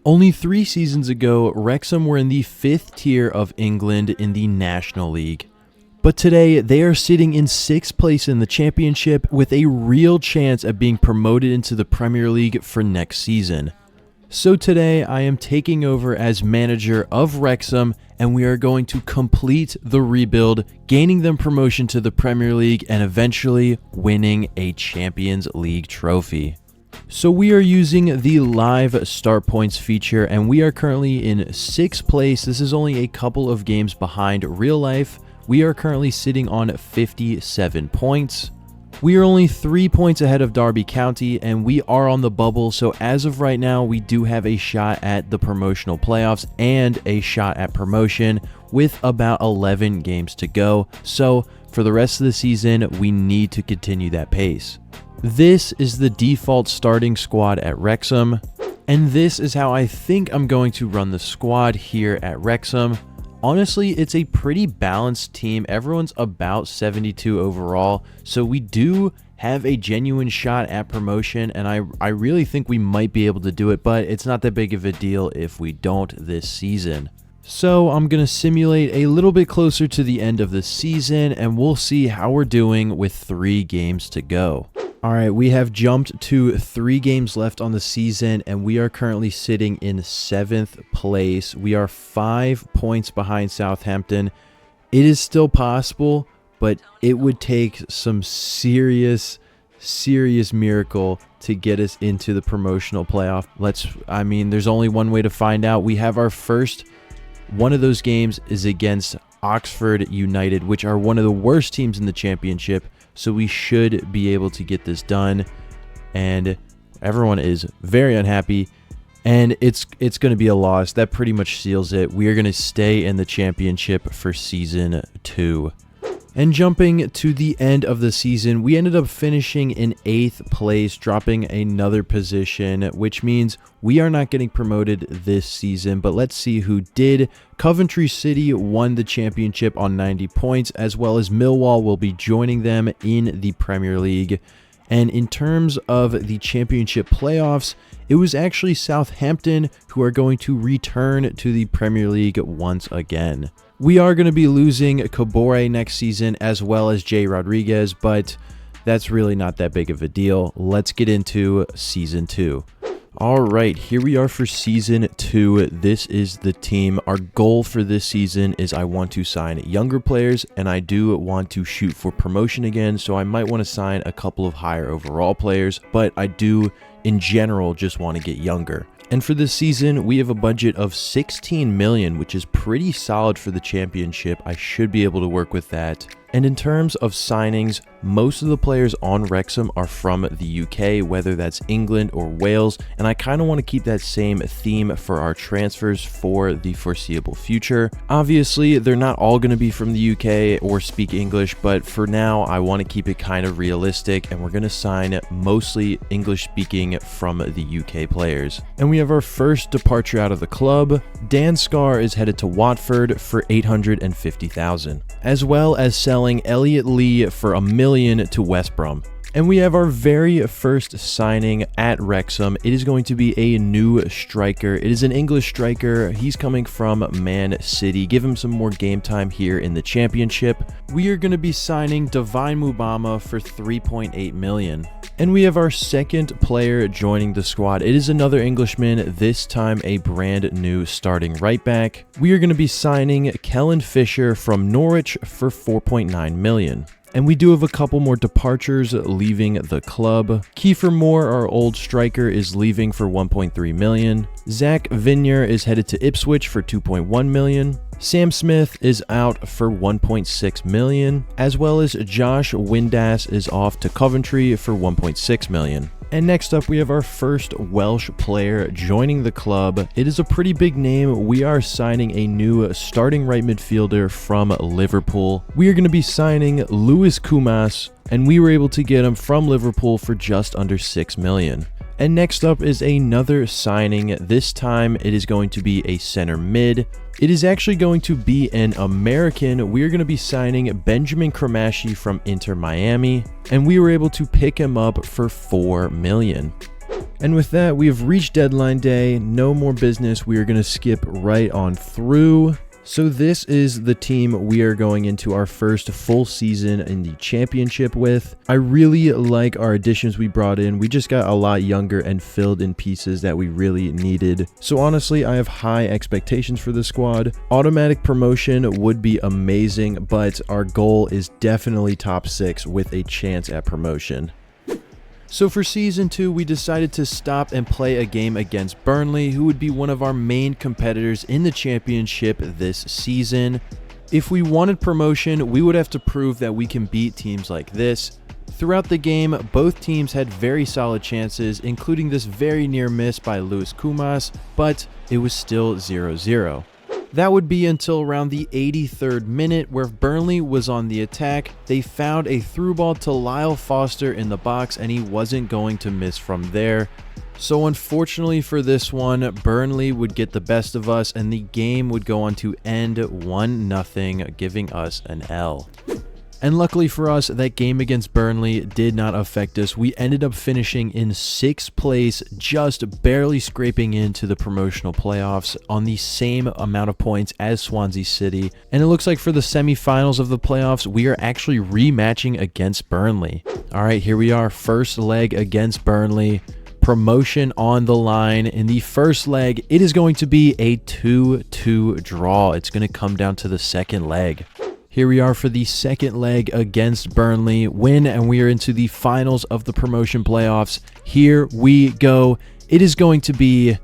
Only 3 seasons ago, Wrexham were in the 5th tier of England in the National League. But today, they are sitting in 6th place in the Championship with a real chance at being promoted into the Premier League for next season. So today, I am taking over as manager of Wrexham, and we are going to complete the rebuild, gaining them promotion to the Premier League and eventually winning a Champions League trophy. So we are using the live start points feature, and we are currently in 6th place. This is only a couple of games behind real life. We are currently sitting on 57 points. We are only 3 points ahead of Derby County, and we are on the bubble. So as of right now, we do have a shot at the promotional playoffs and a shot at promotion with about 11 games to go. So for the rest of the season, we need to continue that pace. This is the default starting squad at Wrexham, and this is how I think I'm going to run the squad here at Wrexham. Honestly, it's a pretty balanced team. Everyone's about 72 overall, so we do have a genuine shot at promotion, and I really think we might be able to do it, but it's not that big of a deal if we don't this season. So I'm going to simulate a little bit closer to the end of the season, and we'll see how we're doing with 3 games to go. All right, we have jumped to 3 games left on the season, and we are currently sitting in 7th place. We are 5 points behind Southampton. It is still possible, but it would take some serious miracle to get us into the promotional playoff. There's only one way to find out. We have our first one of those games is against Oxford United, which are one of the worst teams in the Championship. So we should be able to get this done, and everyone is very unhappy, and it's going to be a loss. That pretty much seals it. We are going to stay in the Championship for Season 2. And jumping to the end of the season, we ended up finishing in 8th place, dropping another position, which means we are not getting promoted this season. But let's see who did. Coventry City won the championship on 90 points, as well as Millwall will be joining them in the Premier League. And in terms of the championship playoffs, it was actually Southampton who are going to return to the Premier League once again. We are going to be losing Kabore next season, as well as Jay Rodriguez, but that's really not that big of a deal. Let's get into Season 2. All right, here we are for Season 2. This is the team. Our goal for this season is I want to sign younger players, and I do want to shoot for promotion again, so I might want to sign a couple of higher overall players, but I do, in general, just want to get younger. And for this season, we have a budget of 16 million, which is pretty solid for the championship. I should be able to work with that. And in terms of signings, most of the players on Wrexham are from the UK, whether that's England or Wales, and I kind of want to keep that same theme for our transfers for the foreseeable future. Obviously, they're not all going to be from the UK or speak English, but for now, I want to keep it kind of realistic, and we're going to sign mostly English-speaking from the UK players. And we have our first departure out of the club. Dan Scarr is headed to Watford for 850,000, as well as selling Elliot Lee for $1 million to West Brom. And we have our very first signing at Wrexham. It is going to be a new striker. It is an English striker. He's coming from ManCity. Give him some more game time here in the championship. We are going to be signing Divine Mubama for 3.8 million. And we have our second player joining the squad. It is another Englishman, this time a brand new starting right back. We are going to be signing Kellen Fisher from Norwich for 4.9 million. And we do have a couple more departures leaving the club. Kiefer Moore, our old striker, is leaving for 1.3 million. Zach Vignier is headed to Ipswich for 2.1 million. Sam Smith is out for 1.6 million, as well as Josh Windass is off to Coventry for 1.6 million. And next up, we have our first Welsh player joining the club. It is a pretty big name. We are signing a new starting right midfielder from Liverpool. We are going to be signing Lewis Kumas, and we were able to get him from Liverpool for just under 6 million. And next up is another signing. This time it is going to be a center mid. It is actually going to be an American. We are going to be signing Benjamin Kramashi from Inter Miami, and we were able to pick him up for 4 million. And with that, we have reached deadline day. No more business. We are going to skip right on through. So this is the team we are going into our first full season in the championship with. I really like our additions we brought in. We just got a lot younger and filled in pieces that we really needed. So honestly, I have high expectations for this squad. Automatic promotion would be amazing, but our goal is definitely top 6 with a chance at promotion. So for Season 2, we decided to stop and play a game against Burnley, who would be one of our main competitors in the championship this season. If we wanted promotion, we would have to prove that we can beat teams like this. Throughout the game, both teams had very solid chances, including this very near miss by Luis Kumas, but it was still 0-0. That would be until around the 83rd minute, where Burnley was on the attack. They found a through ball to Lyle Foster in the box, and he wasn't going to miss from there. So unfortunately for this one, Burnley would get the best of us, and the game would go on to end 1-0, giving us an L. And luckily for us, that game against Burnley did not affect us. We ended up finishing in 6th place, just barely scraping into the promotional playoffs on the same amount of points as Swansea City. And it looks like for the semi-finals of the playoffs, we are actually rematching against Burnley. All right, here we are, first leg against Burnley. Promotion on the line. In the first leg, it is going to be a 2-2 draw. It's going to come down to the second leg. Here we are for the second leg against Burnley. Win, and we are into the finals of the promotion playoffs. Here we go. It is going to be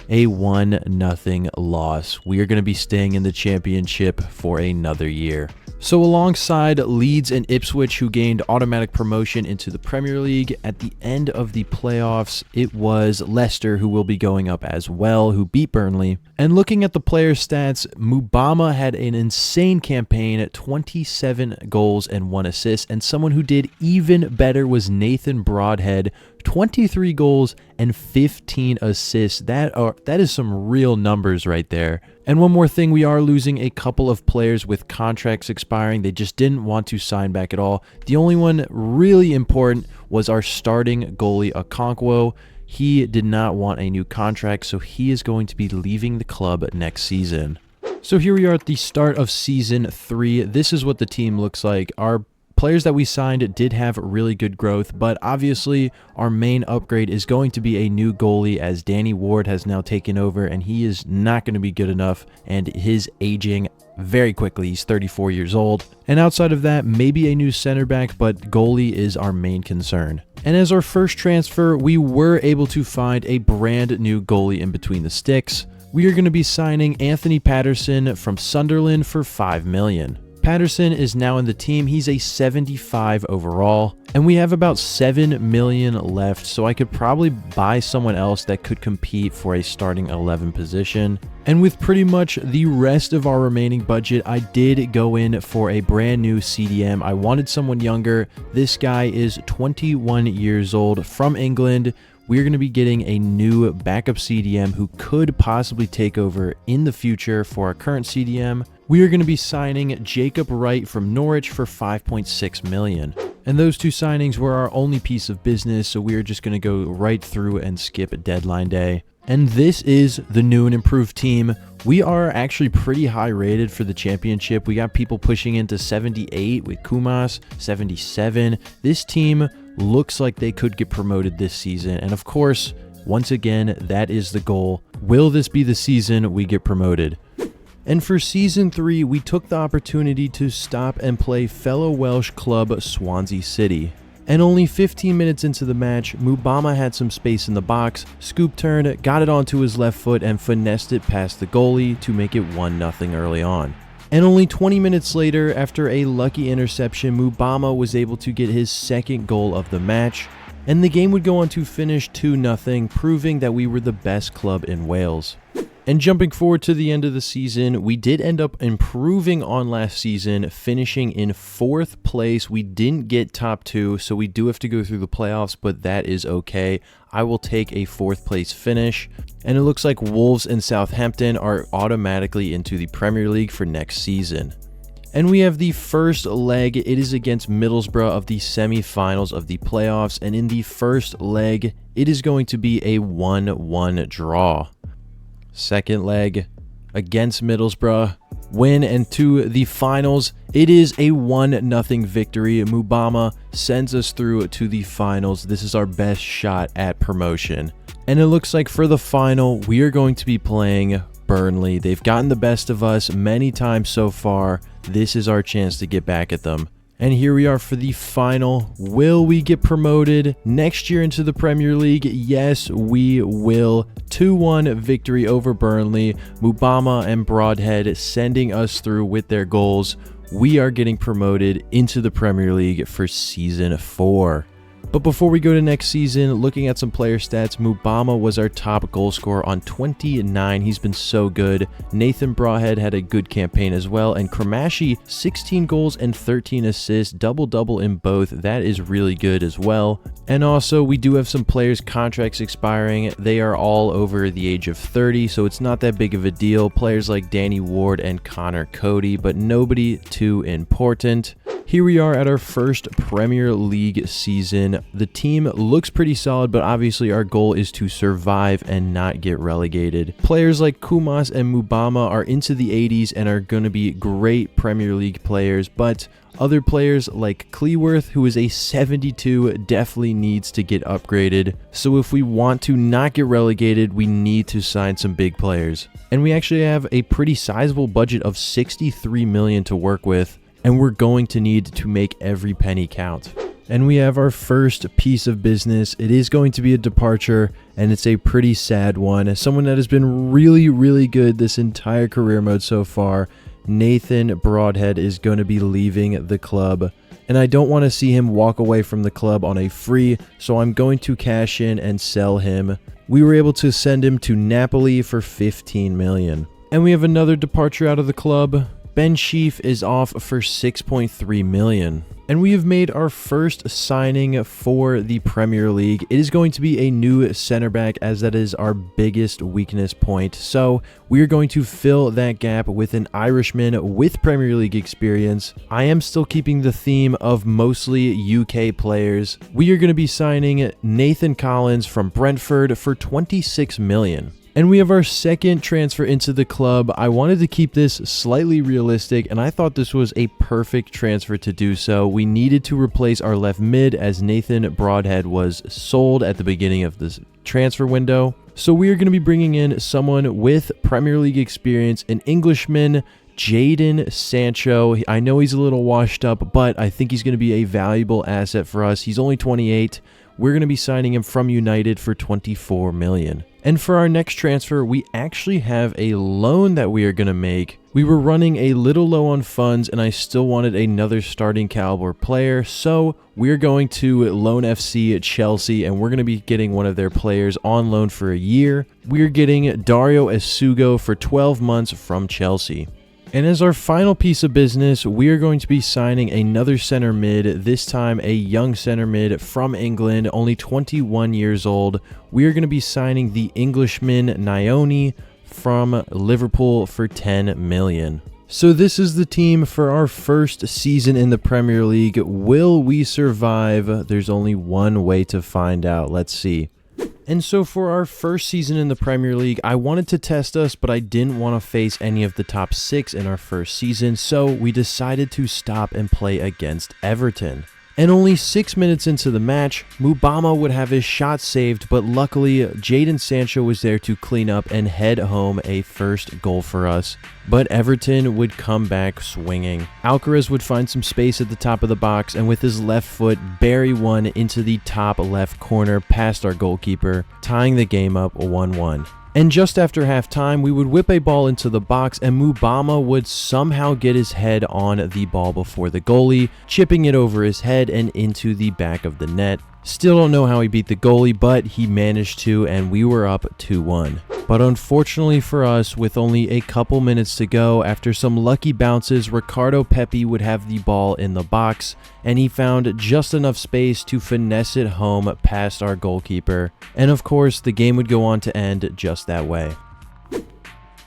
a 1-0 loss. We are going to be staying in the championship for another year. So alongside Leeds and Ipswich, who gained automatic promotion into the Premier League, at the end of the playoffs, it was Leicester who will be going up as well, who beat Burnley. And looking at the player stats, Mubama had an insane campaign, 27 goals and 1 assist, and someone who did even better was Nathan Broadhead, 23 goals and 15 assists. That is some real numbers right there. And one more thing, we are losing a couple of players with contracts expiring. They just didn't want to sign back at all. The only one really important was our starting goalie, Okonkwo. He did not want a new contract, so he is going to be leaving the club next season. So here we are at the start of Season 3. This is what the team looks like. Our players that we signed did have really good growth, but obviously our main upgrade is going to be a new goalie, as Danny Ward has now taken over, and he is not going to be good enough, and his aging very quickly. He's 34 years old. And outside of that, maybe a new center back, but goalie is our main concern. And as our first transfer, we were able to find a brand new goalie in between the sticks. We are going to be signing Anthony Patterson from Sunderland for $5 million. Patterson is now in the team. He's a 75 overall, and we have about 7 million left, so I could probably buy someone else that could compete for a starting 11 position. And with pretty much the rest of our remaining budget, I did go in for a brand new CDM. I wanted someone younger. This guy is 21 years old, from England. We're going to be getting a new backup CDM who could possibly take over in the future for our current CDM. We are going to be signing Jacob Wright from Norwich for $5.6 million. And those two signings were our only piece of business, so we are just going to go right through and skip deadline day. And this is the new and improved team. We are actually pretty high rated for the championship. We got people pushing into 78 with Kumas, 77. This team looks like they could get promoted this season. And of course, once again, that is the goal. Will this be the season we get promoted? And for Season 3, we took the opportunity to stop and play fellow Welsh club Swansea City. And only 15 minutes into the match, Mubama had some space in the box, scoop turned, got it onto his left foot, and finessed it past the goalie to make it 1-0 early on. And only 20 minutes later, after a lucky interception, Mubama was able to get his second goal of the match, and the game would go on to finish 2-0, proving that we were the best club in Wales. And jumping forward to the end of the season, we did end up improving on last season, finishing in 4th place. We didn't get top 2, so we do have to go through the playoffs, but that is okay. I will take a 4th place finish. And it looks like Wolves and Southampton are automatically into the Premier League for next season. And we have the first leg. It is against Middlesbrough of the semi-finals of the playoffs. And in the first leg, it is going to be a 1-1 draw. Second leg against Middlesbrough, win, and to the finals, it is a 1-0 victory. Mubama sends us through to the finals. This is our best shot at promotion. And it looks like for the final, we are going to be playing Burnley. They've gotten the best of us many times so far. This is our chance to get back at them. And here we are for the final. Will we get promoted next year into the Premier League? Yes, we will. 2-1 victory over Burnley. Mubama and Broadhead sending us through with their goals. We are getting promoted into the Premier League for Season 4. But before we go to next season, looking at some player stats, Mubama was our top goal scorer on 29. He's been so good. Nathan Broadhead had a good campaign as well. And Kramashi, 16 goals and 13 assists, double-double in both. That is really good as well. And also, we do have some players' contracts expiring. They are all over the age of 30, so it's not that big of a deal. Players like Danny Ward and Connor Cody, but nobody too important. Here we are at our first Premier League season. The team looks pretty solid, but obviously our goal is to survive and not get relegated. Players like Kumas and Mubama are into the 80s and are going to be great Premier League players, but other players like Cleworth, who is a 72, definitely needs to get upgraded. So if we want to not get relegated, we need to sign some big players. And we actually have a pretty sizable budget of 63 million to work with. And we're going to need to make every penny count. And we have our first piece of business. It is going to be a departure, and it's a pretty sad one. As someone that has been really, really good this entire career mode so far, Nathan Broadhead is going to be leaving the club. And I don't want to see him walk away from the club on a free, so I'm going to cash in and sell him. We were able to send him to Napoli for 15 million. And we have another departure out of the club. Ben Sheaf is off for 6.3 million. And we have made our first signing for the Premier League. It is going to be a new center back, as that is our biggest weakness point. So we are going to fill that gap with an Irishman with Premier League experience. I am still keeping the theme of mostly UK players. We are going to be signing Nathan Collins from Brentford for 26 million. And we have our second transfer into the club. I wanted to keep this slightly realistic, and I thought this was a perfect transfer to do so. We needed to replace our left mid, as Nathan Broadhead was sold at the beginning of this transfer window. So we are going to be bringing in someone with Premier League experience, an Englishman, Jadon Sancho. I know he's a little washed up, but I think he's going to be a valuable asset for us. He's only 28. We're going to be signing him from United for 24 million. And for our next transfer, we actually have a loan that we are going to make. We were running a little low on funds, and I still wanted another starting caliber player, so we're going to loan FC at Chelsea, and we're going to be getting one of their players on loan for a year. We're getting Dario Esugo for 12 months from Chelsea. And as our final piece of business, we are going to be signing another center mid, this time a young center mid from England, only 21 years old. We are going to be signing the Englishman Nioni from Liverpool for 10 million. So this is the team for our first season in the Premier League. Will we survive? There's only one way to find out. Let's see. And so for our first season in the Premier League, I wanted to test us, but I didn't want to face any of the top 6 in our first season, so we decided to stop and play against Everton. And only 6 minutes into the match, Mubama would have his shot saved, but luckily Jadon Sancho was there to clean up and head home a first goal for us. But Everton would come back swinging. Alcaraz would find some space at the top of the box, and with his left foot bury one into the top left corner past our goalkeeper, tying the game up 1-1. And just after halftime, we would whip a ball into the box, and Mubama would somehow get his head on the ball before the goalie, chipping it over his head and into the back of the net. Still don't know how he beat the goalie, but he managed to, and we were up 2-1. But unfortunately for us, with only a couple minutes to go, after some lucky bounces, Ricardo Pepi would have the ball in the box, and he found just enough space to finesse it home past our goalkeeper. And of course, the game would go on to end just that way.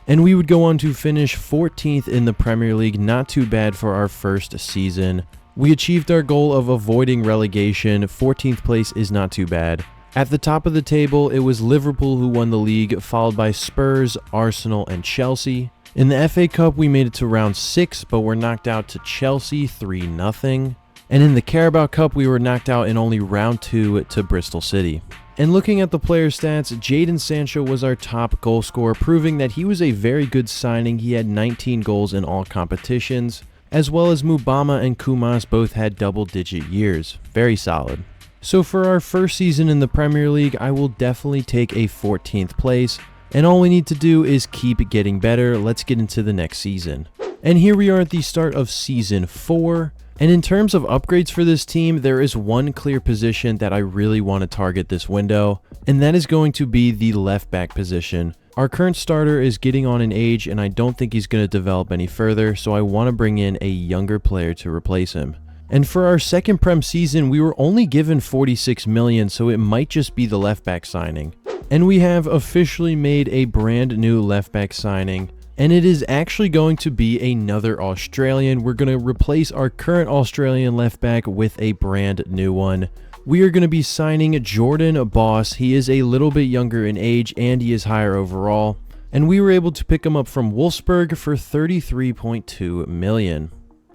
And we would go on to finish 14th in the Premier League, not too bad for our first season. We achieved our goal of avoiding relegation. 14th place is not too bad. At the top of the table, it was Liverpool who won the league, followed by Spurs, Arsenal, and Chelsea. In the FA Cup, we made it to round 6, but were knocked out to Chelsea 3-0. And in the Carabao Cup, we were knocked out in only round 2 to Bristol City. And looking at the player stats, Jadon Sancho was our top goal scorer, proving that he was a very good signing. He had 19 goals in all competitions, as well as Mubama and Kumas both had double-digit years. Very solid. So for our first season in the Premier League, I will definitely take a 14th place. And all we need to do is keep getting better. Let's get into the next season. And here we are at the start of Season 4. And in terms of upgrades for this team, there is one clear position that I really want to target this window, and that is going to be the left back position. Our current starter is getting on in age, and I don't think he's going to develop any further, so I want to bring in a younger player to replace him. And for our second Prem season, we were only given 46 million, so it might just be the left back signing. And we have officially made a brand new left back signing. And it is actually going to be another Australian. We're going to replace our current Australian left back with a brand new one. We are going to be signing Jordan Boss. He is a little bit younger in age and he is higher overall. And we were able to pick him up from Wolfsburg for 33.2 million.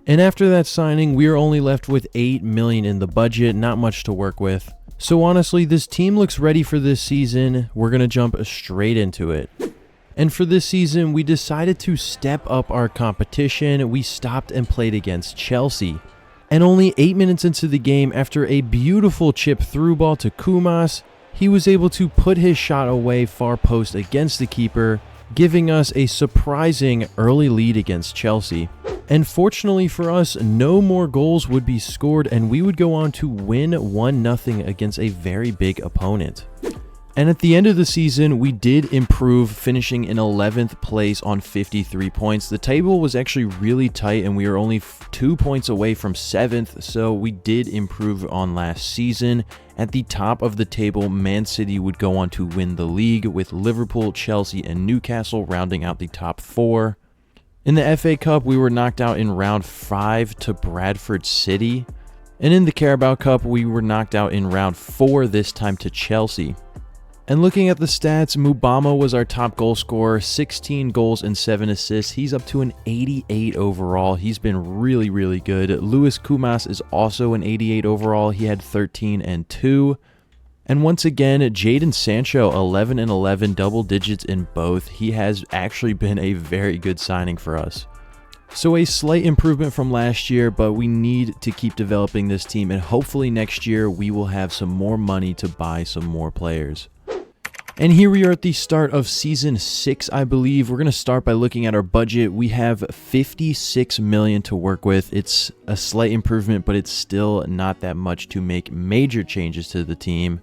And after that signing, we are only left with 8 million in the budget, not much to work with. So honestly, this team looks ready for this season. We're going to jump straight into it. And for this season, we decided to step up our competition. We stopped and played against Chelsea. And only 8 minutes into the game, after a beautiful chip through ball to Kumas, he was able to put his shot away far post against the keeper, giving us a surprising early lead against Chelsea. And fortunately for us, no more goals would be scored and we would go on to win 1-0 against a very big opponent. And at the end of the season, we did improve, finishing in 11th place on 53 points. The table was actually really tight and we were only 2 points away from 7th, so we did improve on last season. At the top of the table, ManCity would go on to win the league, with Liverpool, Chelsea, and Newcastle rounding out the top 4. In the FA Cup, we were knocked out in round 5 to Bradford City. And in the Carabao Cup, we were knocked out in round 4, this time to Chelsea. And looking at the stats, Mubama was our top goal scorer, 16 goals and 7 assists. He's up to an 88 overall. He's been really, really good. Luis Kumas is also an 88 overall. He had 13 and 2. And once again, Jadon Sancho, 11 and 11, double digits in both. He has actually been a very good signing for us. So a slight improvement from last year, but we need to keep developing this team, and hopefully next year we will have some more money to buy some more players. And here we are at the start of Season 6, I believe. We're going to start by looking at our budget. We have 56 million to work with. It's a slight improvement, but it's still not that much to make major changes to the team.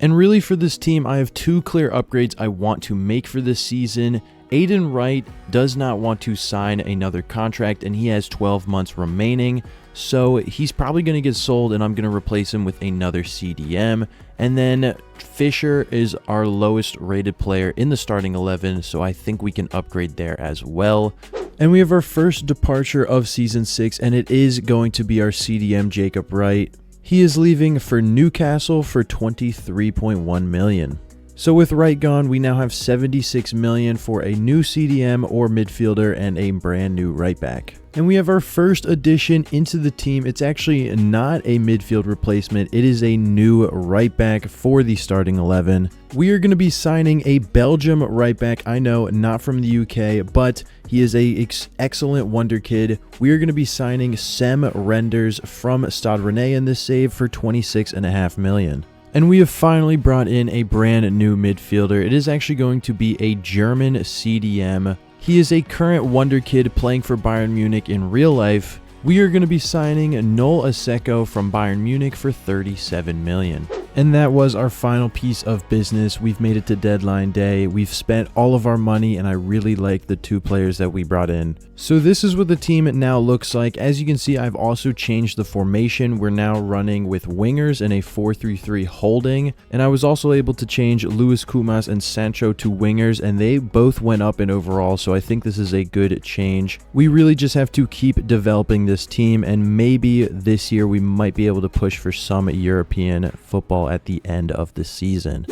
And really for this team, I have 2 clear upgrades I want to make for this season. Aiden Wright does not want to sign another contract, and he has 12 months remaining. So he's probably going to get sold, and I'm going to replace him with another CDM. And then Fisher is our lowest rated player in the starting 11, so I think we can upgrade there as well. And we have our first departure of Season 6, and it is going to be our CDM, Jacob Wright. He is leaving for Newcastle for 23.1 million. So with Wright gone, we now have 76 million for a new CDM or midfielder and a brand new right back. And we have our first addition into the team. It's actually not a midfield replacement. It is a new right back for the starting 11. We are going to be signing a Belgium right back. I know, not from the UK, but he is a excellent wonder kid. We are going to be signing Sem Renders from Stade Rennais in this save for 26.5 million. And we have finally brought in a brand new midfielder. It is actually going to be a German CDM. He is a current wonder kid playing for Bayern Munich in real life. We are going to be signing Noel Aseko from Bayern Munich for 37 million. And that was our final piece of business. We've made it to deadline day. We've spent all of our money, and I really like the 2 players that we brought in. So this is what the team now looks like. As you can see, I've also changed the formation. We're now running with wingers in a 4-3-3 holding. And I was also able to change Luis Kumas and Sancho to wingers, and they both went up in overall. So I think this is a good change. We really just have to keep developing this team, and maybe this year we might be able to push for some European football at the end of the season.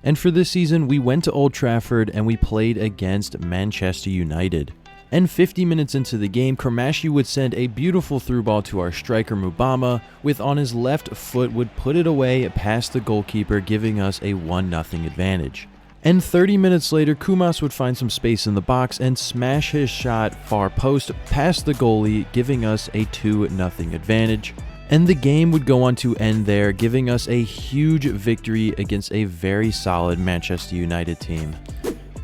And for this season, we went to Old Trafford and we played against Manchester United. And 50 minutes into the game, Kramashi would send a beautiful through ball to our striker Mubama, with on his left foot would put it away past the goalkeeper, giving us a 1-0 advantage. And 30 minutes later, Kumas would find some space in the box and smash his shot far post past the goalie, giving us a 2-0 advantage. And the game would go on to end there, giving us a huge victory against a very solid Manchester United team.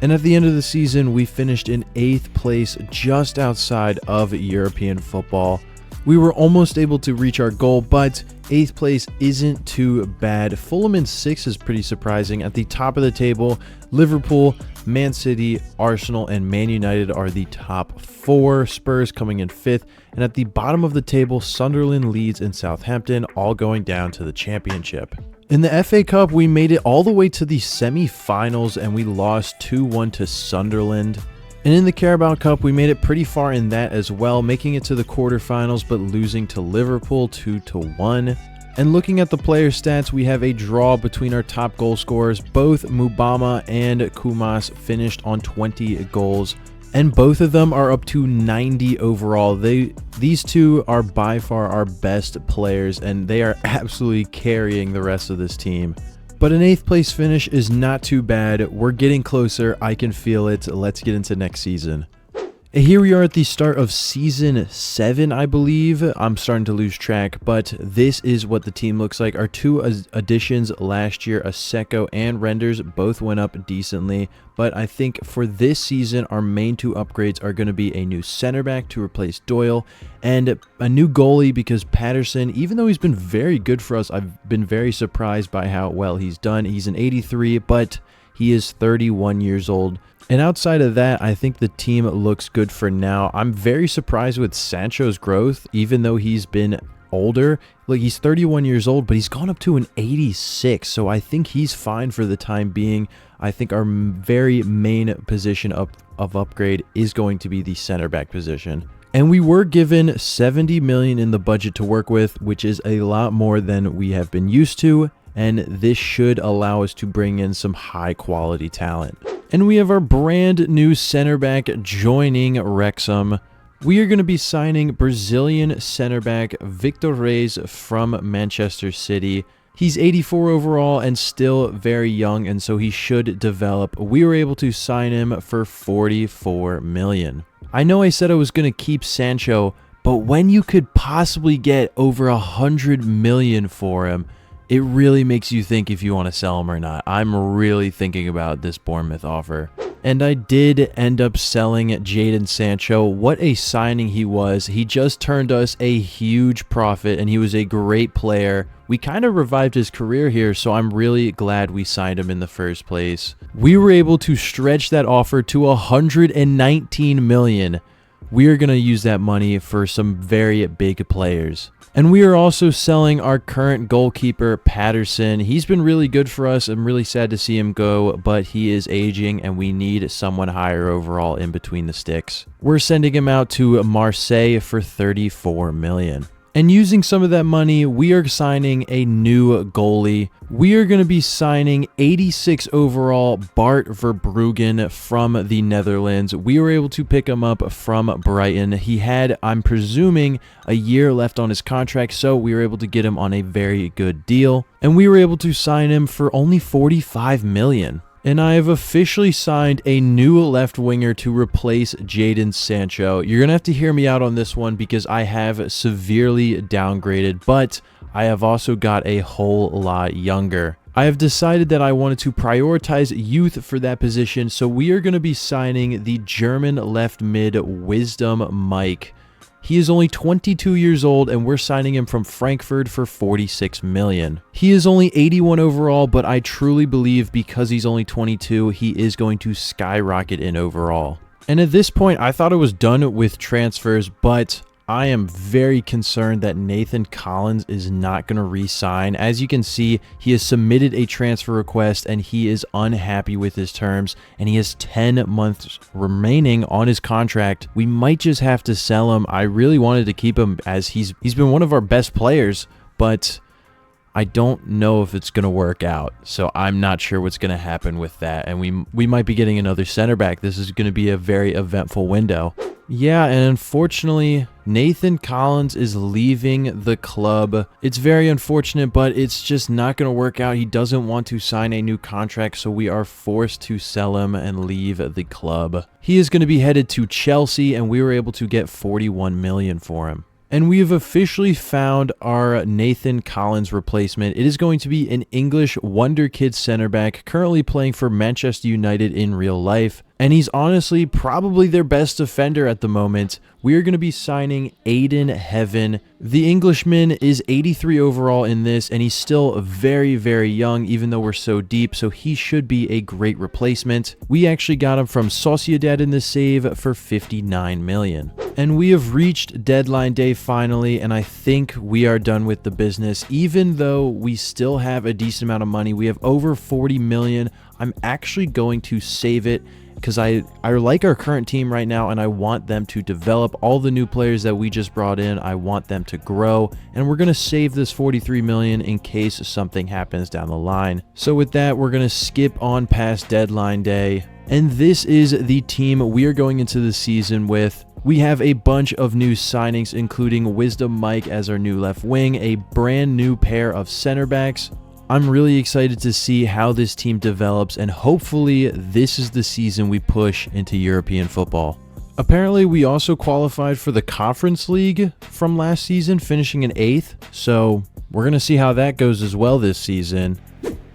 And at the end of the season, we finished in 8th place, just outside of European football. We were almost able to reach our goal, but 8th place isn't too bad. Fulham in 6th is pretty surprising. At the top of the table, Liverpool, ManCity, Arsenal, and Man United are the top 4. Spurs coming in 5th. And at the bottom of the table, Sunderland, Leeds, and Southampton all going down to the Championship. In the FA Cup, we made it all the way to the semi-finals and we lost 2-1 to Sunderland. And in the Carabao Cup, we made it pretty far in that as well, making it to the quarterfinals but losing to Liverpool 2-1. And looking at the player stats, we have a draw between our top goal scorers. Both Mubama and Kumas finished on 20 goals. And both of them are up to 90 overall. These 2 are by far our best players, and they are absolutely carrying the rest of this team. But an 8th place finish is not too bad. We're getting closer. I can feel it. Let's get into next season. Here we are at the start of season 7, I believe. I'm starting to lose track, but this is what the team looks like. Our 2 additions last year, Aseko and Renders, both went up decently. But I think for this season, our main 2 upgrades are going to be a new center back to replace Doyle and a new goalie, because Patterson, even though he's been very good for us, I've been very surprised by how well he's done. He's an 83, but he is 31 years old. And outside of that, I think the team looks good for now. I'm very surprised with Sancho's growth, even though he's been older. Like, he's 31 years old, but he's gone up to an 86. So I think he's fine for the time being. I think our very main position of upgrade is going to be the center back position. And we were given 70 million in the budget to work with, which is a lot more than we have been used to. And this should allow us to bring in some high quality talent. And we have our brand new center back joining Wrexham. We are going to be signing Brazilian center back Victor Reis from Manchester City. He's 84 overall and still very young, and so he should develop. We were able to sign him for 44 million. I know I said I was going to keep Sancho, but when you could possibly get over 100 million for him, it really makes you think if you want to sell him or not. I'm really thinking about this Bournemouth offer. And I did end up selling Jadon Sancho. What a signing he was. He just turned us a huge profit, and he was a great player. We kind of revived his career here, so I'm really glad we signed him in the first place. We were able to stretch that offer to 119 million. We are going to use that money for some very big players. And we are also selling our current goalkeeper, Patterson. He's been really good for us. I'm really sad to see him go, but he is aging and we need someone higher overall in between the sticks. We're sending him out to Marseille for 34 million. And using some of that money, we are signing a new goalie. We are going to be signing 86 overall Bart Verbruggen from the Netherlands. We were able to pick him up from Brighton. He had, I'm presuming, a year left on his contract, so we were able to get him on a very good deal. And we were able to sign him for only 45 million. And I have officially signed a new left winger to replace Jadon Sancho. You're going to have to hear me out on this one because I have severely downgraded, but I have also got a whole lot younger. I have decided that I wanted to prioritize youth for that position, so we are going to be signing the German left mid Wisdom Mike. He is only 22 years old and we're signing him from Frankfurt for 46 million. He is only 81 overall, but I truly believe because he's only 22, he is going to skyrocket in overall. And at this point, I thought it was done with transfers, but I am very concerned that Nathan Collins is not going to re-sign. As you can see, he has submitted a transfer request and he is unhappy with his terms, and he has 10 months remaining on his contract. We might just have to sell him. I really wanted to keep him as he's been one of our best players, but I don't know if it's going to work out. So I'm not sure what's going to happen with that. And we might be getting another center back. This is going to be a very eventful window. Yeah, and unfortunately, Nathan Collins is leaving the club. It's very unfortunate, but it's just not going to work out. He doesn't want to sign a new contract, so we are forced to sell him and leave the club. He is going to be headed to Chelsea, and we were able to get 41 million for him. And we have officially found our Nathan Collins replacement. It is going to be an English wonder kid center back currently playing for Manchester United in real life. And he's honestly probably their best defender at the moment. We are going to be signing Aiden Heaven. The Englishman is 83 overall in this, and he's still very, very young, even though we're so deep, so he should be a great replacement. We actually got him from Sociedad in the save for 59 million. And we have reached deadline day finally, and I think we are done with the business. Even though we still have a decent amount of money, we have over 40 million. I'm actually going to save it because I like our current team right now, and I want them to develop. All the new players that we just brought in, I want them to grow, and we're going to save this 43 million in case something happens down the line. So with that, we're going to skip on past deadline day, and this is the team we are going into the season with. We have a bunch of new signings, including Wisdom Mike as our new left wing, a brand new pair of center backs. I'm really excited to see how this team develops, and hopefully this is the season we push into European football. Apparently, we also qualified for the Conference League from last season, finishing in 8th, so we're going to see how that goes as well this season.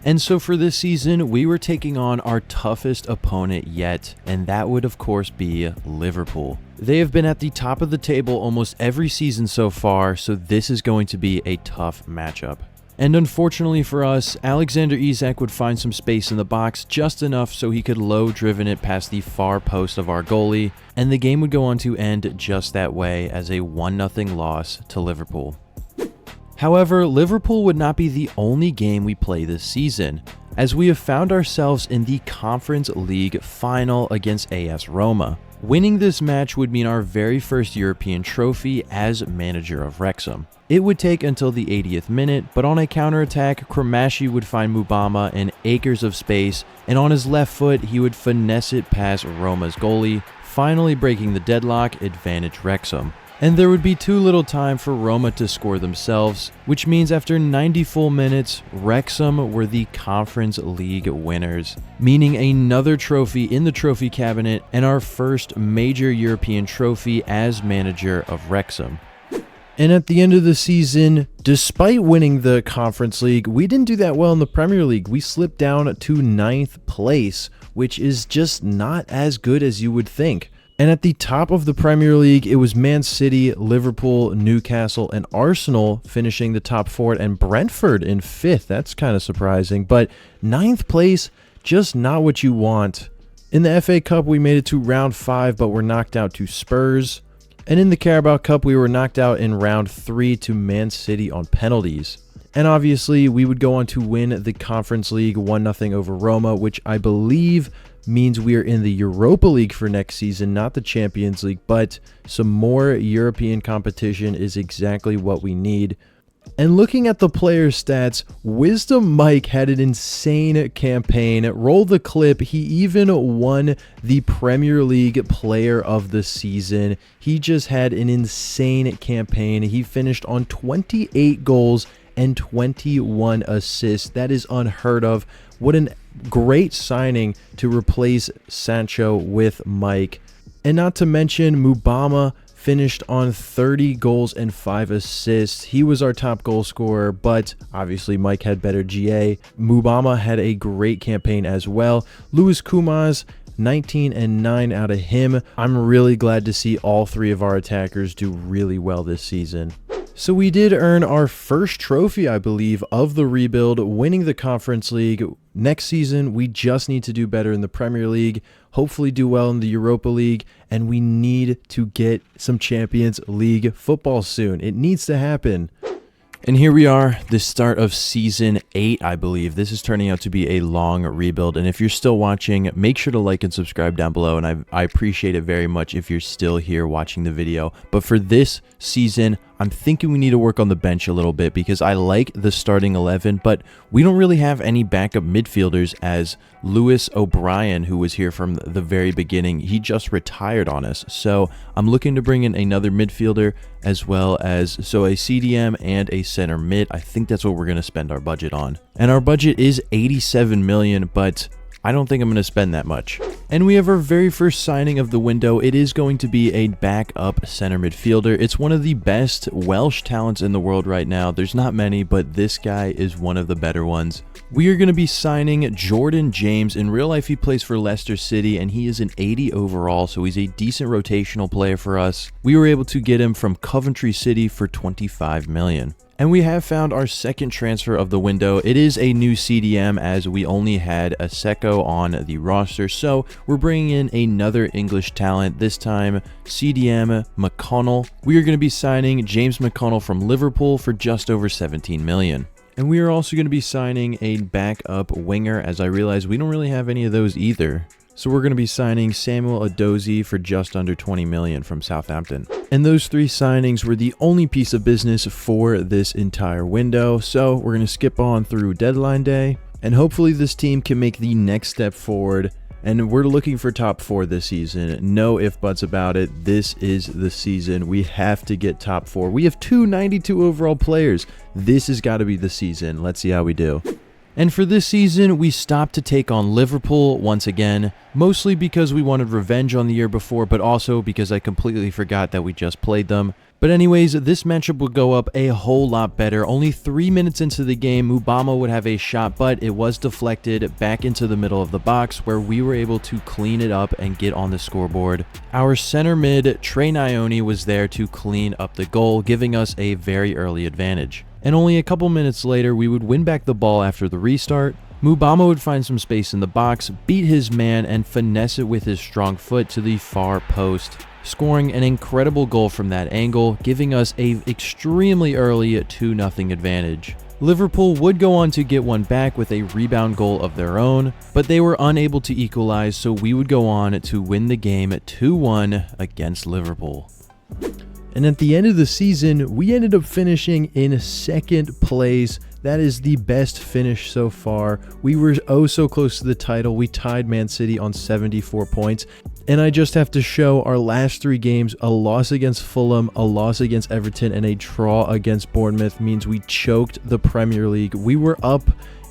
And so for this season, we were taking on our toughest opponent yet, and that would of course be Liverpool. They have been at the top of the table almost every season so far, so this is going to be a tough matchup. And unfortunately for us, Alexander Isak would find some space in the box, just enough so he could low-driven it past the far post of our goalie, and the game would go on to end just that way as a 1-0 loss to Liverpool. However, Liverpool would not be the only game we play this season, as we have found ourselves in the Conference League final against AS Roma. Winning this match would mean our very first European trophy as manager of Wrexham. It would take until the 80th minute, but on a counterattack, Kramashi would find Mubama in acres of space, and on his left foot, he would finesse it past Roma's goalie, finally breaking the deadlock, advantage Wrexham. And there would be too little time for Roma to score themselves, which means after 90 full minutes, Wrexham were the Conference League winners, meaning another trophy in the trophy cabinet and our first major European trophy as manager of Wrexham. And at the end of the season, despite winning the Conference League, we didn't do that well in the Premier League. We slipped down to 9th place, which is just not as good as you would think. And at the top of the Premier League, it was ManCity, Liverpool, Newcastle, and Arsenal finishing the top 4, and Brentford in 5th. That's kind of surprising. But 9th place, just not what you want. In the FA Cup, we made it to round 5, but were knocked out to Spurs. And in the Carabao Cup, we were knocked out in round 3 to ManCity on penalties. And obviously, we would go on to win the Conference League 1-0 over Roma, which I believe means we are in the Europa League for next season, not the Champions League, but some more European competition is exactly what we need. And looking at the player stats, Wisdom Mike had an insane campaign. Roll the clip. He even won the Premier League Player of the Season. He just had an insane campaign. He finished on 28 goals and 21 assists. That is unheard of. What a great signing to replace Sancho with Mike. And not to mention, Mubama finished on 30 goals and 5 assists. He was our top goal scorer, but obviously Mike had better GA. Mubama had a great campaign as well. Luis Kumas 19 and 9 out of him. I'm really glad to see all three of our attackers do really well this season. So we did earn our first trophy, I believe, of the rebuild, winning the Conference League. Next season, we just need to do better in the Premier League, hopefully do well in the Europa League, and we need to get some Champions League football soon. It needs to happen. And here we are, the start of Season 8, I believe. This is turning out to be a long rebuild, and if you're still watching, make sure to like and subscribe down below, and I appreciate it very much if you're still here watching the video. But for this season, I'm thinking we need to work on the bench a little bit because I like the starting 11, but we don't really have any backup midfielders, as Lewis O'Brien, who was here from the very beginning, he just retired on us. So I'm looking to bring in another midfielder as well as a CDM and a center mid. I think that's what we're going to spend our budget on. And our budget is 87 million, but I don't think I'm going to spend that much. And we have our very first signing of the window. It is going to be a backup center midfielder. It's one of the best Welsh talents in the world right now. There's not many, but this guy is one of the better ones. We are going to be signing Jordan James. In real life, he plays for Leicester City, and he is an 80 overall, so he's a decent rotational player for us. We were able to get him from Coventry City for 25 million. And we have found our second transfer of the window. It is a new CDM, as we only had a Seco on the roster. So we're bringing in another English talent, this time CDM McConnell. We are going to be signing James McConnell from Liverpool for just over 17 million. And we are also going to be signing a backup winger, as I realize we don't really have any of those either. So we're going to be signing Samuel Adozie for just under 20 million from Southampton. And those three signings were the only piece of business for this entire window. So we're going to skip on through deadline day, and hopefully this team can make the next step forward. And we're looking for top 4 this season. No ifs, buts about it. This is the season. We have to get top 4. We have 292 overall players. This has got to be the season. Let's see how we do. And for this season, we stopped to take on Liverpool once again, mostly because we wanted revenge on the year before, but also because I completely forgot that we just played them. But anyways, this matchup would go up a whole lot better. Only 3 minutes into the game, Mubama would have a shot, but it was deflected back into the middle of the box, where we were able to clean it up and get on the scoreboard. Our center mid, Trey Nyoni, was there to clean up the goal, giving us a very early advantage. And only a couple minutes later, we would win back the ball after the restart. Mubama would find some space in the box, beat his man, and finesse it with his strong foot to the far post, scoring an incredible goal from that angle, giving us a extremely early 2-0 advantage. Liverpool would go on to get one back with a rebound goal of their own, but they were unable to equalize, so we would go on to win the game 2-1 against Liverpool. And at the end of the season, we ended up finishing in second place. That is the best finish so far. We were oh so close to the title. We tied ManCity on 74 points. And I just have to show our last 3 games: a loss against Fulham, a loss against Everton, and a draw against Bournemouth means we choked the Premier League. We were up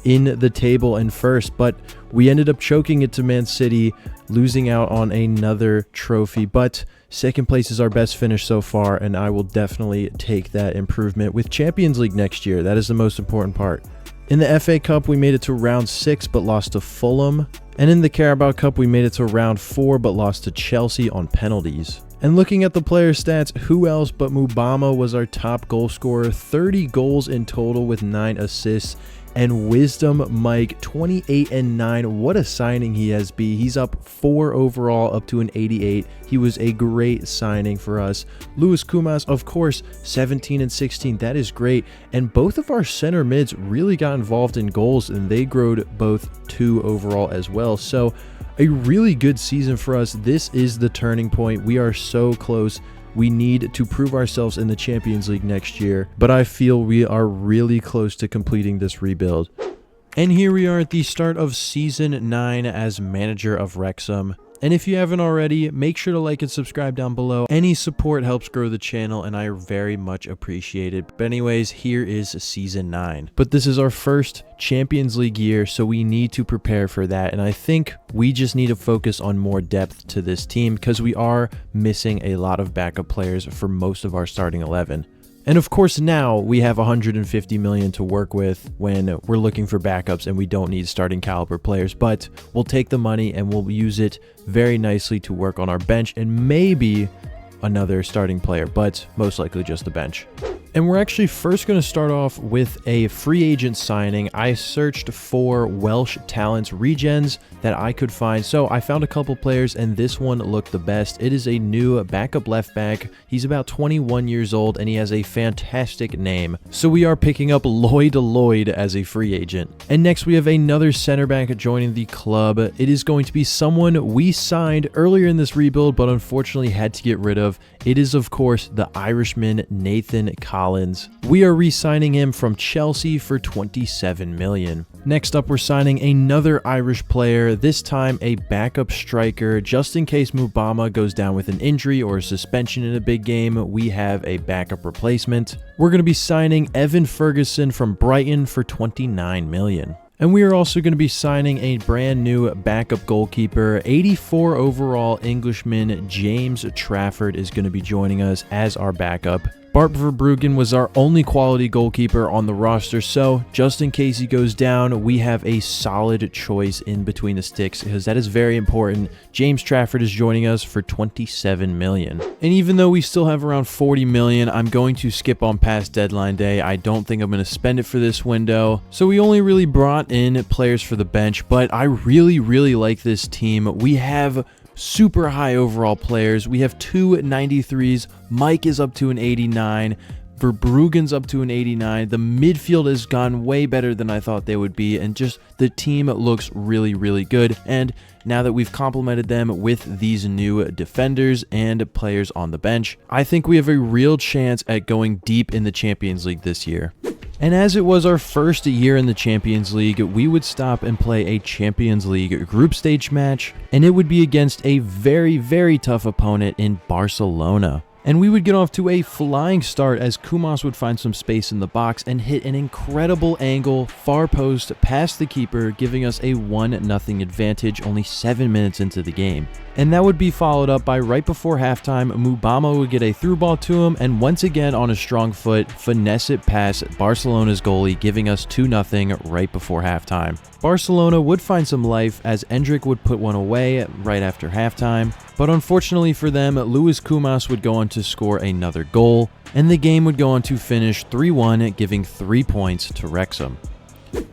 in the table and first, but we ended up choking it to ManCity, losing out on another trophy. But second place is our best finish so far, and I will definitely take that improvement with Champions League next year. That is the most important part. In the FA Cup, we made it to round 6 but lost to Fulham. And in the Carabao Cup, we made it to round 4 but lost to Chelsea on penalties. And looking at the player stats, who else but Mubama was our top goal scorer, 30 goals in total with 9 assists. And Wisdom Mike, 28 and 9. What a signing he has been. He's up 4 overall, up to an 88. He was a great signing for us. Luis Kumas, of course, 17 and 16. That is great. And both of our center mids really got involved in goals, and they growed both 2 overall as well. So a really good season for us. This is the turning point. We are so close. We need to prove ourselves in the Champions League next year, but I feel we are really close to completing this rebuild. And here we are at the start of Season 9 as manager of Wrexham. And if you haven't already, make sure to like and subscribe down below. Any support helps grow the channel, and I very much appreciate it. But anyways, here is Season 9. But this is our first Champions League year, so we need to prepare for that. And I think we just need to focus on more depth to this team because we are missing a lot of backup players for most of our starting 11. And of course, now we have 150 million to work with when we're looking for backups and we don't need starting caliber players, but we'll take the money and we'll use it very nicely to work on our bench and maybe another starting player, but most likely just the bench. And we're actually first going to start off with a free agent signing. I searched for Welsh talents regens that I could find. So I found a couple players and this one looked the best. It is a new backup left back. He's about 21 years old and he has a fantastic name. So we are picking up Lloyd as a free agent. And next we have another center back joining the club. It is going to be someone we signed earlier in this rebuild, but unfortunately had to get rid of. It is, of course, the Irishman Nathan Collins. We are re-signing him from Chelsea for 27 million. Next up, we're signing another Irish player, this time a backup striker. Just in case Mubama goes down with an injury or a suspension in a big game, we have a backup replacement. We're going to be signing Evan Ferguson from Brighton for 29 million. And we are also going to be signing a brand new backup goalkeeper. 84 overall Englishman James Trafford is going to be joining us as our backup. Bart Verbruggen was our only quality goalkeeper on the roster, so just in case he goes down, we have a solid choice in between the sticks because that is very important. James Trafford is joining us for 27 million. And even though we still have around 40 million, I'm going to skip on past deadline day. I don't think I'm going to spend it for this window. So we only really brought in players for the bench, but I really like this team. We have super high overall players. We have two 93s. Mike is up to an 89. Verbruggen's up to an 89. The midfield has gone way better than I thought they would be, and just the team looks really good. And now that we've complemented them with these new defenders and players on the bench, I think we have a real chance at going deep in the Champions League this year. And as it was our first year in the Champions League, we would stop and play a Champions League group stage match, and it would be against a very tough opponent in Barcelona. And we would get off to a flying start as Kumas would find some space in the box and hit an incredible angle, far post, past the keeper, giving us a 1-0 advantage only 7 minutes into the game. And that would be followed up by right before halftime, Mubama would get a through ball to him, and once again on a strong foot, finesse it past Barcelona's goalie, giving us 2-0 right before halftime. Barcelona would find some life as Endrick would put one away right after halftime, but unfortunately for them, Luis Kumas would go on to score another goal, and the game would go on to finish 3-1, giving 3 points to Wrexham.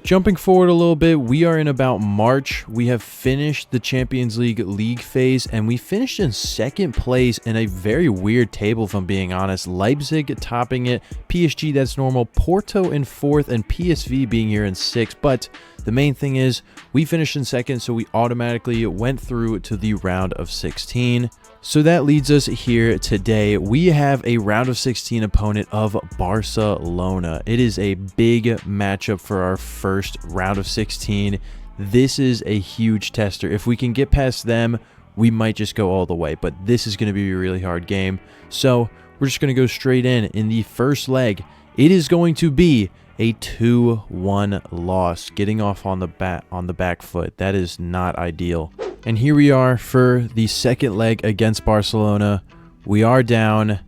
Jumping forward a little bit, we are in about March. We have finished the Champions League phase, and we finished in second place in a very weird table, if I'm being honest. Leipzig topping it, PSG, that's normal, Porto in fourth, and PSV being here in sixth. But the main thing is we finished in second, so we automatically went through to the round of 16. So that leads us here today. We have a round of 16 opponent of Barcelona. It is a big matchup for our first round of 16. This is a huge tester. If we can get past them, we might just go all the way, but this is going to be a really hard game. So we're just going to go straight in the first leg. It is going to be a 2-1 loss, getting off on the back foot. That is not ideal. And here we are for the second leg against Barcelona. We are down.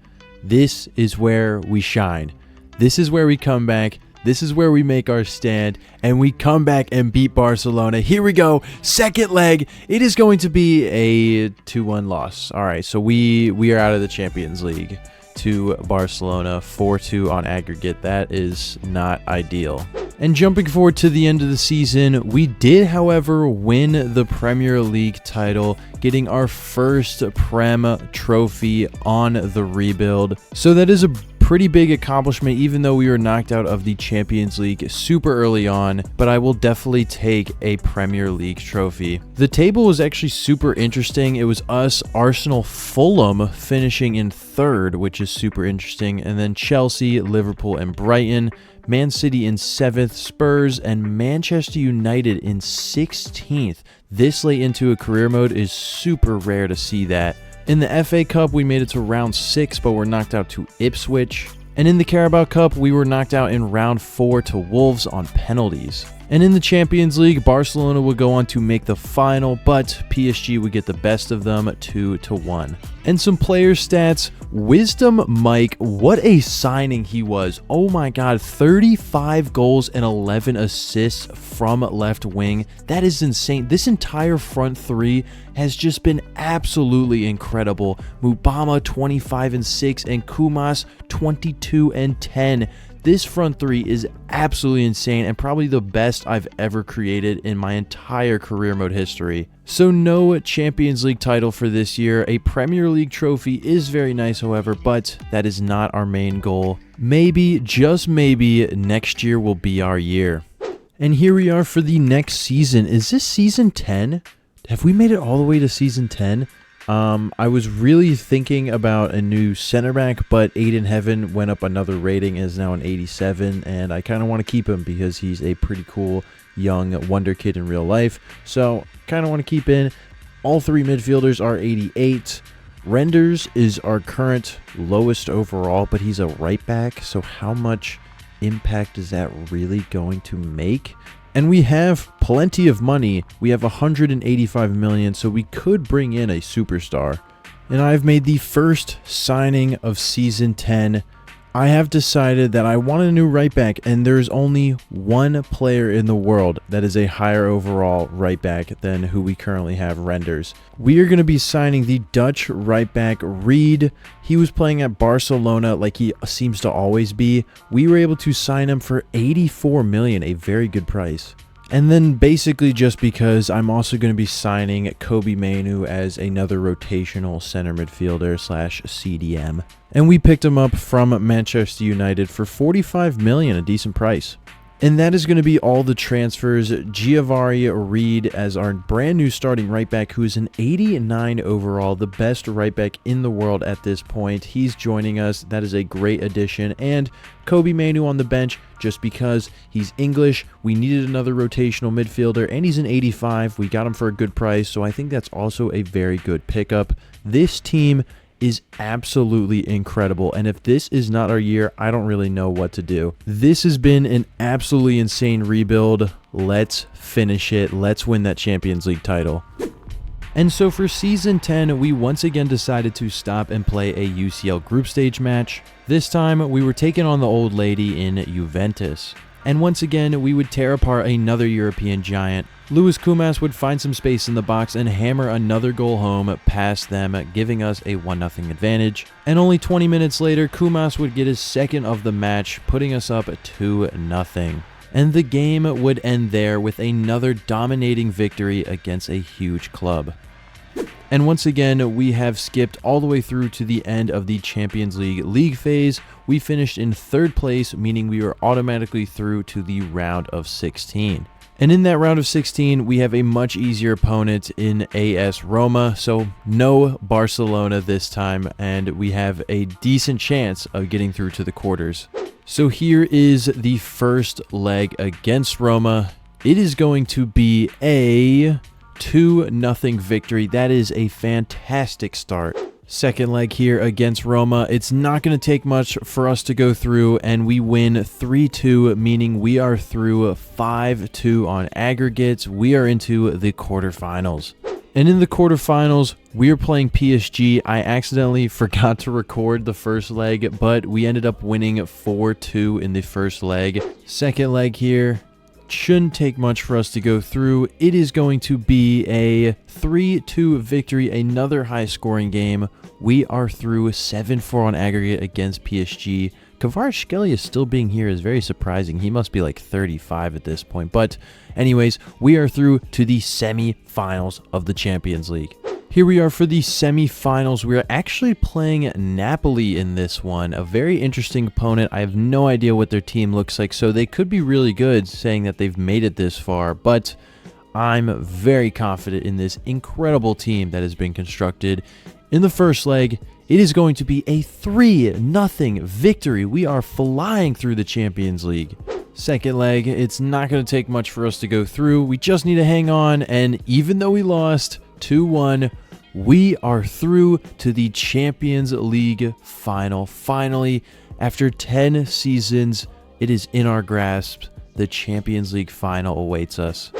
This is where we shine. This is where we come back. This is where we make our stand, and we come back and beat Barcelona. Here we go. Second leg. It is going to be a 2-1 loss. All right, so we are out of the Champions League to Barcelona, 4-2 on aggregate. That is not ideal. And jumping forward to the end of the season, we did, however, win the Premier League title, getting our first Prem trophy on the rebuild. So that is a pretty big accomplishment, even though we were knocked out of the Champions League super early on, but I will definitely take a Premier League trophy. The table was actually super interesting. It was us, Arsenal, Fulham finishing in third, which is super interesting, and then Chelsea, Liverpool, and Brighton. ManCity in 7th, Spurs, and Manchester United in 16th. This late into a career mode is super rare to see that. In the FA Cup, we made it to round 6, but were knocked out to Ipswich. And in the Carabao Cup, we were knocked out in round 4 to Wolves on penalties. And in the Champions League, Barcelona would go on to make the final, but PSG would get the best of them 2-1. And some player stats, Wisdom Mike, what a signing he was. Oh my god, 35 goals and 11 assists from left wing. That is insane. This entire front three has just been absolutely incredible. Mubama 25-6 and Kumas 22-10. This front three is absolutely insane and probably the best I've ever created in my entire career mode history. So no Champions League title for this year. A Premier League trophy is very nice, however, but that is not our main goal. Maybe, just maybe, next year will be our year. And here we are for the next season. Is this season 10? Have we made it all the way to season 10? I was really thinking about a new center back, but Aiden Heaven went up another rating, is now an 87, and I kind of want to keep him because he's a pretty cool young wonder kid in real life. So kind of want to keep in. All three midfielders are 88. Renders is our current lowest overall, but he's a right back, so how much impact is that really going to make? And we have plenty of money. We have 185 million, so we could bring in a superstar. And I've made the first signing of season 10. I have decided that I want a new right back, and there's only one player in the world that is a higher overall right back than who we currently have, Renders. We are going to be signing the Dutch right back, Reed. He was playing at Barcelona like he seems to always be. We were able to sign him for 84 million, a very good price. And then basically just because I'm also going to be signing Kobe Mainoo as another rotational center midfielder / CDM. And we picked him up from Manchester United for 45 million, a decent price. And that is going to be all the transfers. Giavari Reed as our brand new starting right back, who is an 89 overall, the best right back in the world at this point. He's joining us. That is a great addition. And Kobe Mainoo on the bench, just because he's English. We needed another rotational midfielder, and he's an 85. We got him for a good price, so I think that's also a very good pickup. This team is absolutely incredible, and if this is not our year, I don't really know what to do. This has been an absolutely insane rebuild. Let's finish it. Let's win that Champions League title. And so for season 10, we once again decided to stop and play a UCL group stage match. This time we were taking on the old lady in Juventus. And once again, we would tear apart another European giant. Luis Kumas would find some space in the box and hammer another goal home past them, giving us a 1-0 advantage. And only 20 minutes later, Kumas would get his second of the match, putting us up 2-0. And the game would end there with another dominating victory against a huge club. And once again, we have skipped all the way through to the end of the Champions League phase. We finished in third place, meaning we were automatically through to the round of 16. And in that round of 16, we have a much easier opponent in AS Roma, so no Barcelona this time, and we have a decent chance of getting through to the quarters. So here is the first leg against Roma. It is going to be a 2-0 victory. That is a fantastic start. Second leg here against Roma. It's not going to take much for us to go through, and we win 3-2, meaning we are through 5-2 on aggregates. We are into the quarterfinals. And in the quarterfinals, we are playing PSG. I accidentally forgot to record the first leg, but we ended up winning 4-2 in the first leg. Second leg here. Shouldn't take much for us to go through. It is going to be a 3-2 victory, another high-scoring game. We are through 7-4 on aggregate against PSG. Kvaratskhelia still being here is very surprising. He must be like 35 at this point. But anyways, we are through to the semi-finals of the Champions League. Here we are for the semi-finals. We are actually playing Napoli in this one, a very interesting opponent. I have no idea what their team looks like, so they could be really good, saying that they've made it this far, but I'm very confident in this incredible team that has been constructed. In the first leg, it is going to be a 3-0 victory. We are flying through the Champions League. Second leg, it's not going to take much for us to go through. We just need to hang on, and even though we lost 2-1, we are through to the Champions League final. Finally, after 10 seasons, it is in our grasp. the Champions League final awaits us.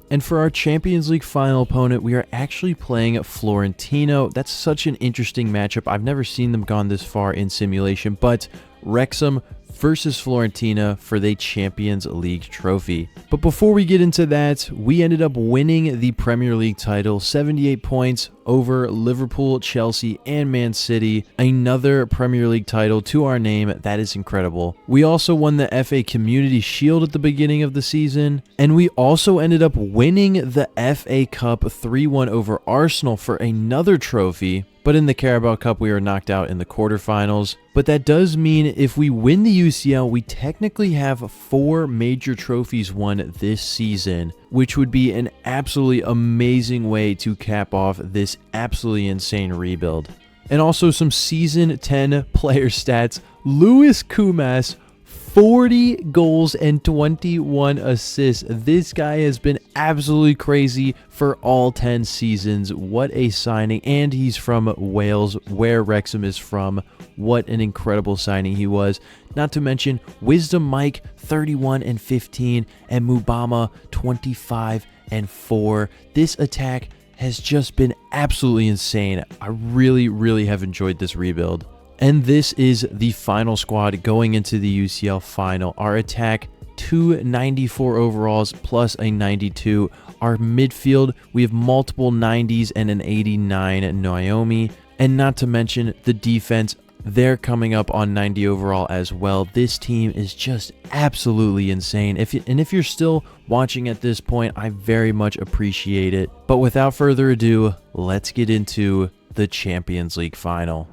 And for our Champions League final opponent, we are actually playing Florentino. That's such an interesting matchup. I've never seen them gone this far in simulation, but Wrexham versus Florentina for the Champions League trophy. But before we get into that, we ended up winning the Premier League title, 78 points over Liverpool, Chelsea, and Man City. Another Premier League title to our name. That is incredible. We also won the FA Community Shield at the beginning of the season, and we also ended up winning the FA Cup 3-1 over Arsenal for another trophy. But in the Carabao Cup, we were knocked out in the quarterfinals. But that does mean if we win the UCL, we technically have 4 major trophies won this season, which would be an absolutely amazing way to cap off this absolutely insane rebuild. And also some season 10 player stats. Luis Kumas, 40 goals and 21 assists. This guy has been absolutely crazy for all 10 seasons. What a signing. And he's from Wales, where Wrexham is from. What an incredible signing he was. Not to mention Wisdom Mike, 31 and 15, and Mubama, 25 and 4. This attack has just been absolutely insane. I really have enjoyed this rebuild. And this is the final squad going into the UCL final. Our attack, 294 overalls plus a 92. Our midfield, we have multiple 90s and an 89 at Naomi. And not to mention the defense, they're coming up on 90 overall as well. This team is just absolutely insane. If you're still watching at this point, I very much appreciate it. But without further ado, let's get into the Champions League final.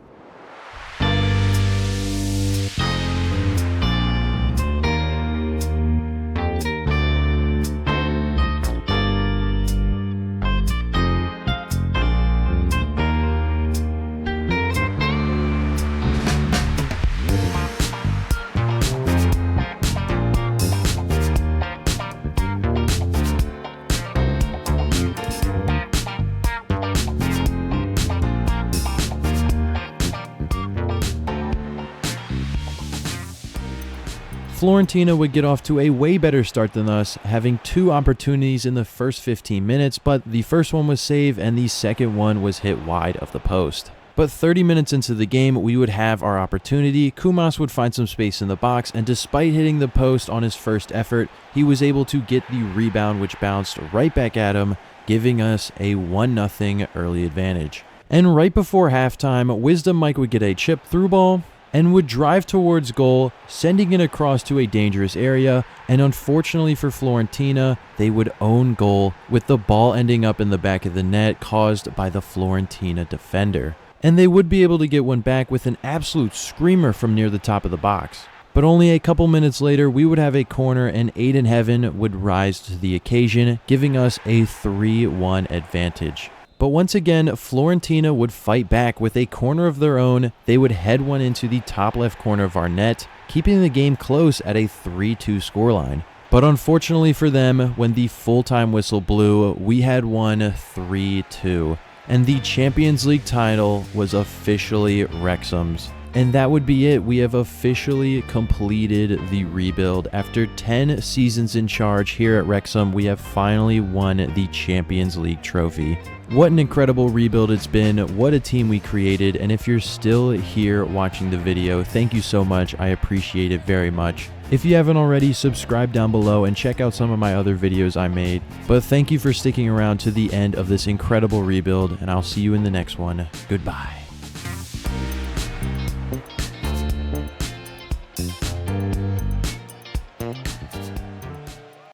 Florentina would get off to a way better start than us, having 2 opportunities in the first 15 minutes, but the first one was saved and the second one was hit wide of the post. But 30 minutes into the game, we would have our opportunity. Kumas would find some space in the box, and despite hitting the post on his first effort, he was able to get the rebound, which bounced right back at him, giving us a 1-0 early advantage. And right before halftime, Wisdom Mike would get a chip through ball and would drive towards goal, sending it across to a dangerous area, and unfortunately for Florentina, they would own goal, with the ball ending up in the back of the net caused by the Florentina defender. And they would be able to get one back with an absolute screamer from near the top of the box. But only a couple minutes later, we would have a corner and Aiden Heaven would rise to the occasion, giving us a 3-1 advantage. But once again, Florentina would fight back with a corner of their own. They would head one into the top left corner of our net, keeping the game close at a 3-2 scoreline. But unfortunately for them, when the full-time whistle blew, we had won 3-2. And the Champions League title was officially Wrexham's. And that would be it. We have officially completed the rebuild. After 10 seasons in charge here at Wrexham, we have finally won the Champions League trophy. What an incredible rebuild it's been. What a team we created. And if you're still here watching the video, thank you so much. I appreciate it very much. If you haven't already, subscribe down below and check out some of my other videos I made. But thank you for sticking around to the end of this incredible rebuild, and I'll see you in the next one. Goodbye.